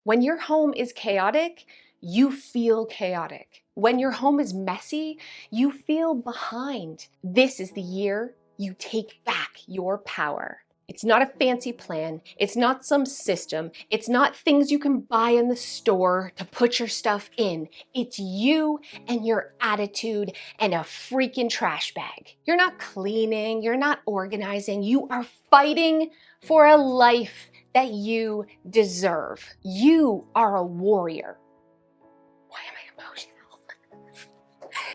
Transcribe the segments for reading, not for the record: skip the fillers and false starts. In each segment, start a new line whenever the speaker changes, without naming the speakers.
When your home is chaotic, you feel chaotic. When your home is messy, you feel behind. This is the year you take back your power. It's not a fancy plan. It's not some system. It's not things you can buy in the store to put your stuff in. It's you and your attitude and a freaking trash bag. You're not cleaning. You're not organizing. You are fighting for a life that you deserve. You are a warrior. Why am I emotional?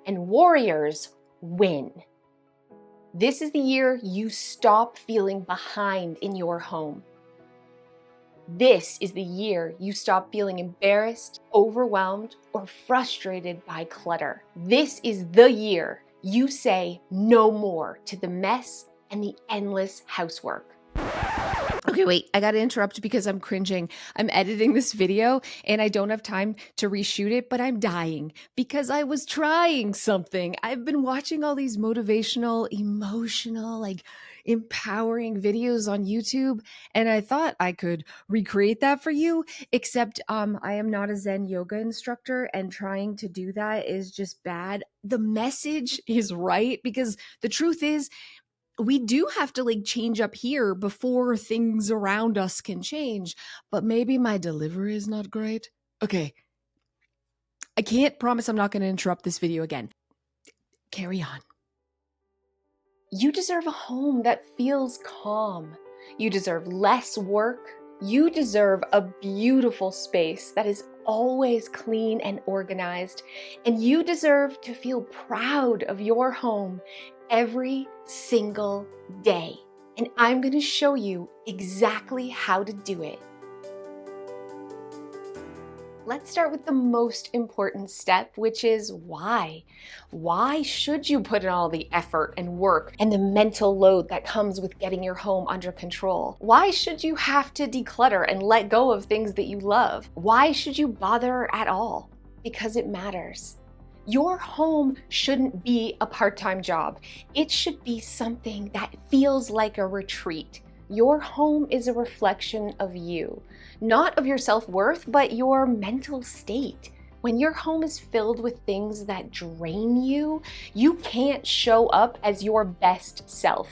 And warriors win. This is the year you stop feeling behind in your home. This is the year you stop feeling embarrassed, overwhelmed, or frustrated by clutter. This is the year you say no more to the mess and the endless housework. Okay, wait, I gotta interrupt because I'm cringing. I'm editing this video and I don't have time to reshoot it, but I'm dying because I was trying something. I've been watching all these motivational, emotional, empowering videos on YouTube, and I thought I could recreate that for you, except I am not a Zen yoga instructor, and trying to do that is just bad. The message is right because the truth is, we do have to change up here before things around us can change, but maybe my delivery is not great. Okay, I can't promise I'm not going to interrupt this video again. Carry on. You deserve a home that feels calm. You deserve less work. You deserve a beautiful space that is always clean and organized. And you deserve to feel proud of your home every single day. And I'm going to show you exactly how to do it. Let's start with the most important step, which is why. Why should you put in all the effort and work and the mental load that comes with getting your home under control? Why should you have to declutter and let go of things that you love? Why should you bother at all? Because it matters. Your home shouldn't be a part-time job. It should be something that feels like a retreat. Your home is a reflection of you, not of your self-worth, but your mental state. When your home is filled with things that drain you, you can't show up as your best self.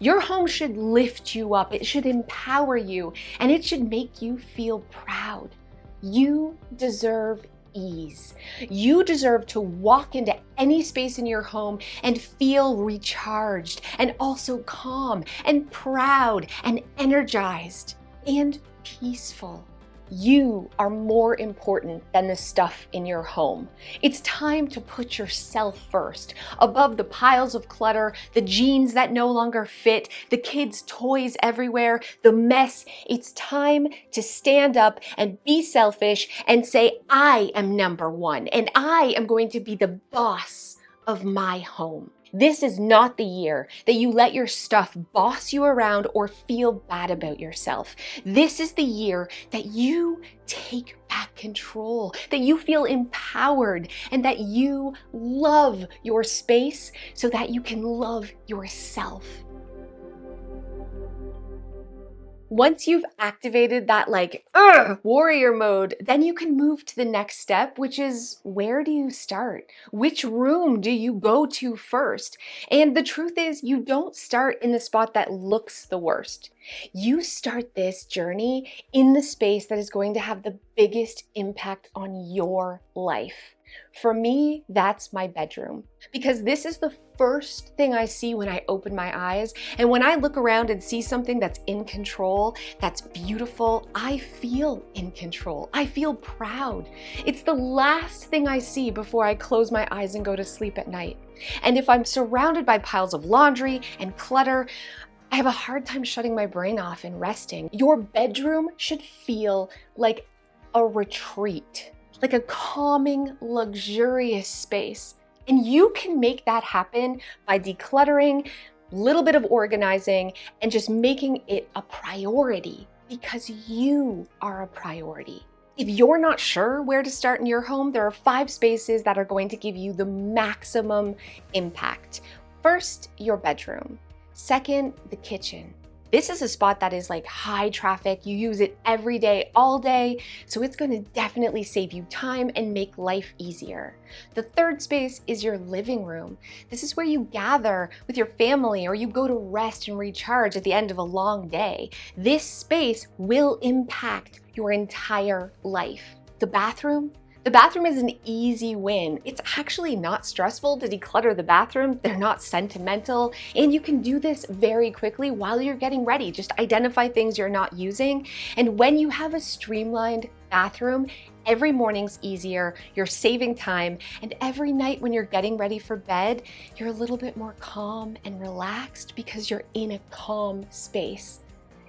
Your home should lift you up, it should empower you, and it should make you feel proud. You deserve ease. You deserve to walk into any space in your home and feel recharged and also calm and proud and energized and peaceful. You are more important than the stuff in your home. It's time to put yourself first, above the piles of clutter, the jeans that no longer fit, the kids' toys everywhere, the mess. It's time to stand up and be selfish and say, I am number one, and I am going to be the boss of my home. This is not the year that you let your stuff boss you around or feel bad about yourself. This is the year that you take back control, that you feel empowered, and that you love your space so that you can love yourself. Once you've activated that warrior mode, then you can move to the next step, which is, where do you start? Which room do you go to first? And the truth is, you don't start in the spot that looks the worst. You start this journey in the space that is going to have the biggest impact on your life. For me, that's my bedroom, because this is the first thing I see when I open my eyes. And when I look around and see something that's in control, that's beautiful, I feel in control. I feel proud. It's the last thing I see before I close my eyes and go to sleep at night. And if I'm surrounded by piles of laundry and clutter, I have a hard time shutting my brain off and resting. Your bedroom should feel like a retreat, like a calming, luxurious space. And you can make that happen by decluttering, a little bit of organizing, and just making it a priority, because you are a priority. If you're not sure where to start in your home, there are 5 spaces that are going to give you the maximum impact. First, your bedroom. Second, the kitchen. This is a spot that is like high traffic. You use it every day, all day. So it's going to definitely save you time and make life easier. The third space is your living room. This is where you gather with your family or you go to rest and recharge at the end of a long day. This space will impact your entire life. The bathroom? The bathroom is an easy win. It's actually not stressful to declutter the bathroom. They're not sentimental, and you can do this very quickly while you're getting ready. Just identify things you're not using, and when you have a streamlined bathroom, every morning's easier, you're saving time, and every night when you're getting ready for bed, you're a little bit more calm and relaxed because you're in a calm space.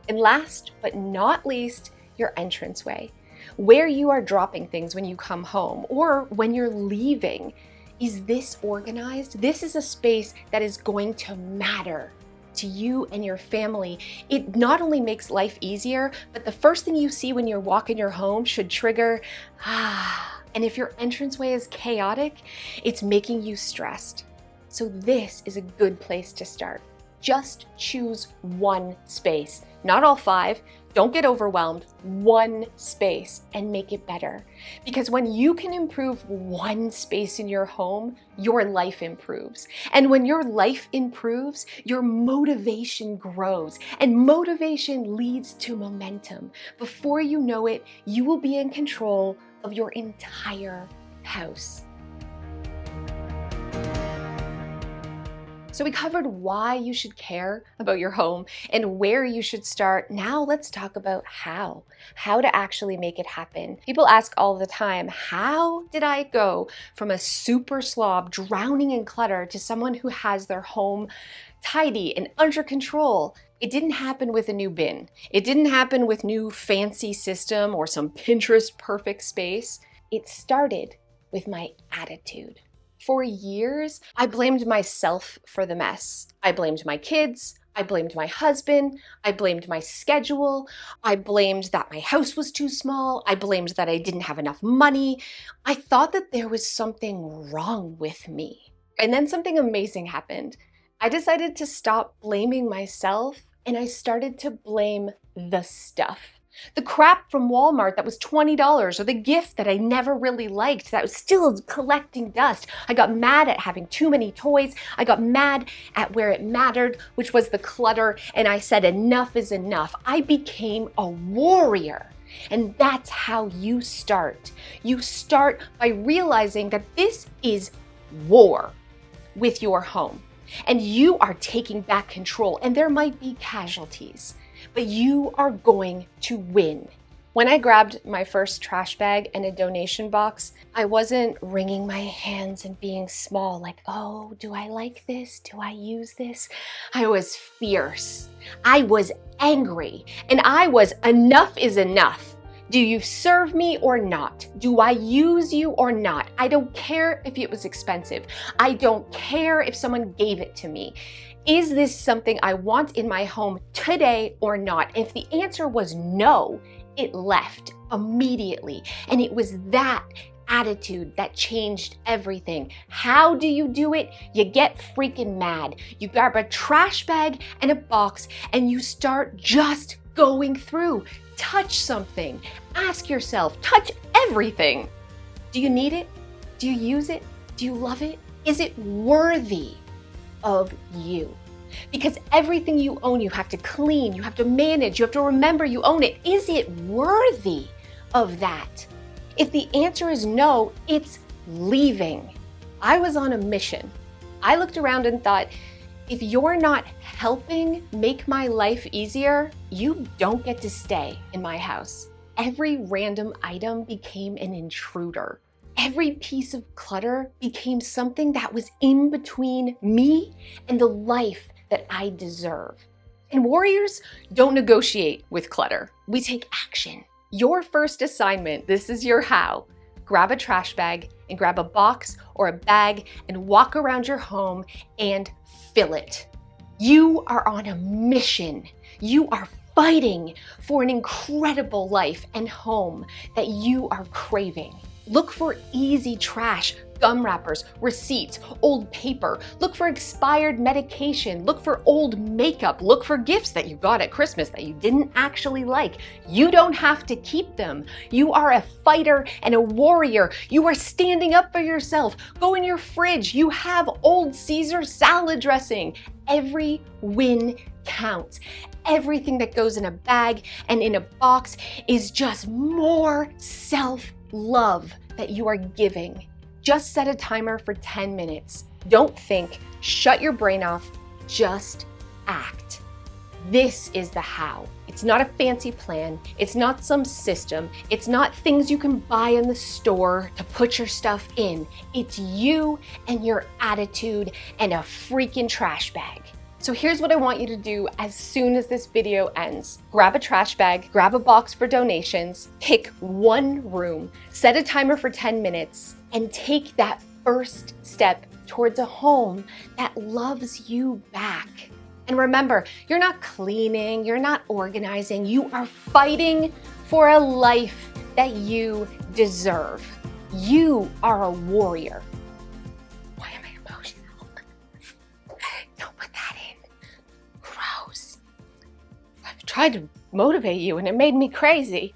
And last but not least, your entranceway. Where you are dropping things when you come home or when you're leaving. Is this organized? This is a space that is going to matter to you and your family. It not only makes life easier, but the first thing you see when you walk in your home should trigger, and if your entranceway is chaotic, it's making you stressed. So this is a good place to start. Just choose one space, not all 5. Don't get overwhelmed. One space and make it better. Because when you can improve one space in your home, your life improves. And when your life improves, your motivation grows. And motivation leads to momentum. Before you know it, you will be in control of your entire house. So we covered why you should care about your home and where you should start. Now let's talk about how to actually make it happen. People ask all the time, how did I go from a super slob drowning in clutter to someone who has their home tidy and under control? It didn't happen with a new bin. It didn't happen with new fancy system or some Pinterest perfect space. It started with my attitude. For years, I blamed myself for the mess. I blamed my kids, I blamed my husband, I blamed my schedule, I blamed that my house was too small, I blamed that I didn't have enough money. I thought that there was something wrong with me. And then something amazing happened. I decided to stop blaming myself and I started to blame the stuff. The crap from Walmart that was $20, or the gift that I never really liked that was still collecting dust. I got mad at having too many toys. I got mad at where it mattered, which was the clutter, and I said enough is enough. I became a warrior. And that's how you start. You start by realizing that this is war with your home, and you are taking back control, and there might be casualties, but you are going to win. When I grabbed my first trash bag and a donation box, I wasn't wringing my hands and being small, like, oh, do I like this? Do I use this? I was fierce. I was angry. And I was, enough is enough. Do you serve me or not? Do I use you or not? I don't care if it was expensive. I don't care if someone gave it to me. Is this something I want in my home today or not? If the answer was no, it left immediately. And it was that attitude that changed everything. How do you do it? You get freaking mad. You grab a trash bag and a box and you start just going through. Touch something. Ask yourself, touch everything. Do you need it? Do you use it? Do you love it? Is it worthy of you? Because everything you own, you have to clean, you have to manage, you have to remember you own it. Is it worthy of that? If the answer is no, it's leaving. I was on a mission. I looked around and thought, if you're not helping make my life easier, you don't get to stay in my house. Every random item became an intruder. Every piece of clutter became something that was in between me and the life that I deserve. And warriors don't negotiate with clutter. We take action. Your first assignment, this is your how. Grab a trash bag and grab a box or a bag and walk around your home and fill it. You are on a mission. You are fighting for an incredible life and home that you are craving. Look for easy trash, gum wrappers, receipts, old paper. Look for expired medication. Look for old makeup. Look for gifts that you got at Christmas that you didn't actually like. You don't have to keep them. You are a fighter and a warrior. You are standing up for yourself. Go in your fridge. You have old Caesar salad dressing. Every win counts. Everything that goes in a bag and in a box is just more self-love that you are giving. Just set a timer for 10 minutes. Don't think, shut your brain off, just act. This is the how. It's not a fancy plan. It's not some system. It's not things you can buy in the store to put your stuff in. It's you and your attitude and a freaking trash bag. So here's what I want you to do as soon as this video ends. Grab a trash bag, grab a box for donations, pick one room, set a timer for 10 minutes, and take that first step towards a home that loves you back. And remember, you're not cleaning, you're not organizing, you are fighting for a life that you deserve. You are a warrior. Why am I emotional? Don't put that in. Gross. I've tried to motivate you and it made me crazy.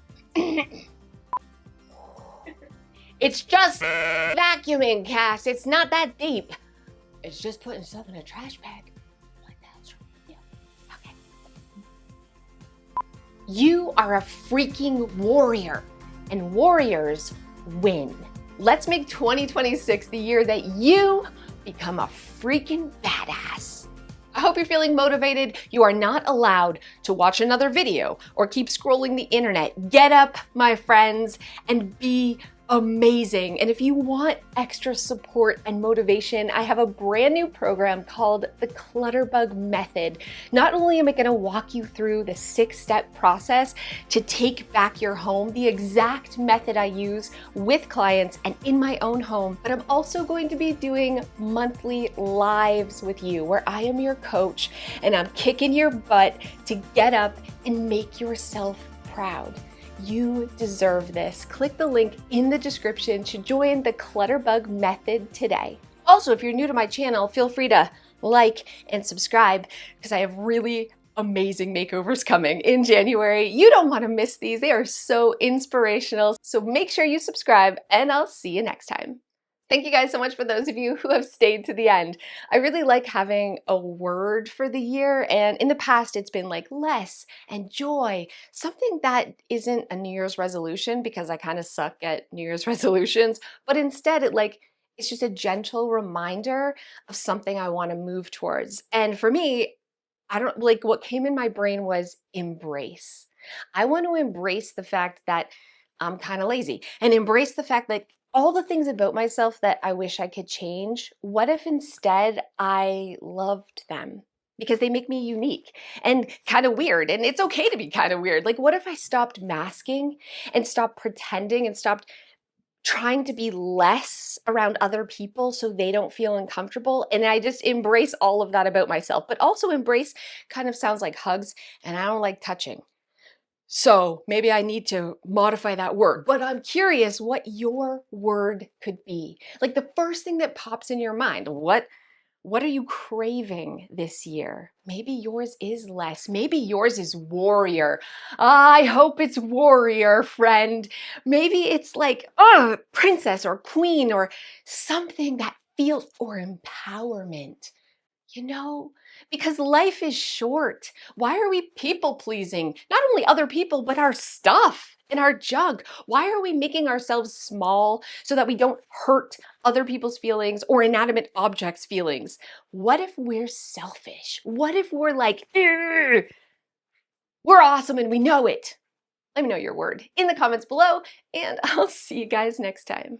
It's just vacuuming, Cass. It's not that deep. It's just putting stuff in a trash bag. Like that's yeah. Okay. You are a freaking warrior, and warriors win. Let's make 2026 the year that you become a freaking badass. I hope you're feeling motivated. You are not allowed to watch another video or keep scrolling the internet. Get up, my friends, and be amazing. And if you want extra support and motivation, I have a brand new program called the Clutterbug method. Not only am I going to walk you through the 6-step process to take back your home, the exact method I use with clients and in my own home, but I'm also going to be doing monthly lives with you where I am your coach and I'm kicking your butt to get up and make yourself proud. You deserve this. Click the link in the description to join the Clutterbug method today. Also, if you're new to my channel, feel free to like and subscribe because I have really amazing makeovers coming in January. You don't want to miss these. They are so inspirational. So make sure you subscribe and I'll see you next time. Thank you guys so much for those of you who have stayed to the end. I really like having a word for the year, and in the past it's been like less and joy, something that isn't a New Year's resolution because I kind of suck at New Year's resolutions, but instead it's just a gentle reminder of something I want to move towards. And for me, what came in my brain was embrace. I want to embrace the fact that I'm kind of lazy and embrace the fact that all the things about myself that I wish I could change, what if instead I loved them? Because they make me unique and kind of weird. And it's okay to be kind of weird. Like, what if I stopped masking and stopped pretending and stopped trying to be less around other people so they don't feel uncomfortable? And I just embrace all of that about myself. But also embrace kind of sounds like hugs, and I don't like touching. So maybe I need to modify that word, but I'm curious what your word could be. Like the first thing that pops in your mind, what are you craving this year? Maybe yours is less. Maybe yours is warrior. I hope it's warrior, friend. Maybe it's like, princess or queen or something that feels, or empowerment. You know, because life is short. Why are we people pleasing? Not only other people, but our stuff and our junk. Why are we making ourselves small so that we don't hurt other people's feelings or inanimate objects' feelings? What if we're selfish? What if we're like, we're awesome and we know it? Let me know your word in the comments below, and I'll see you guys next time.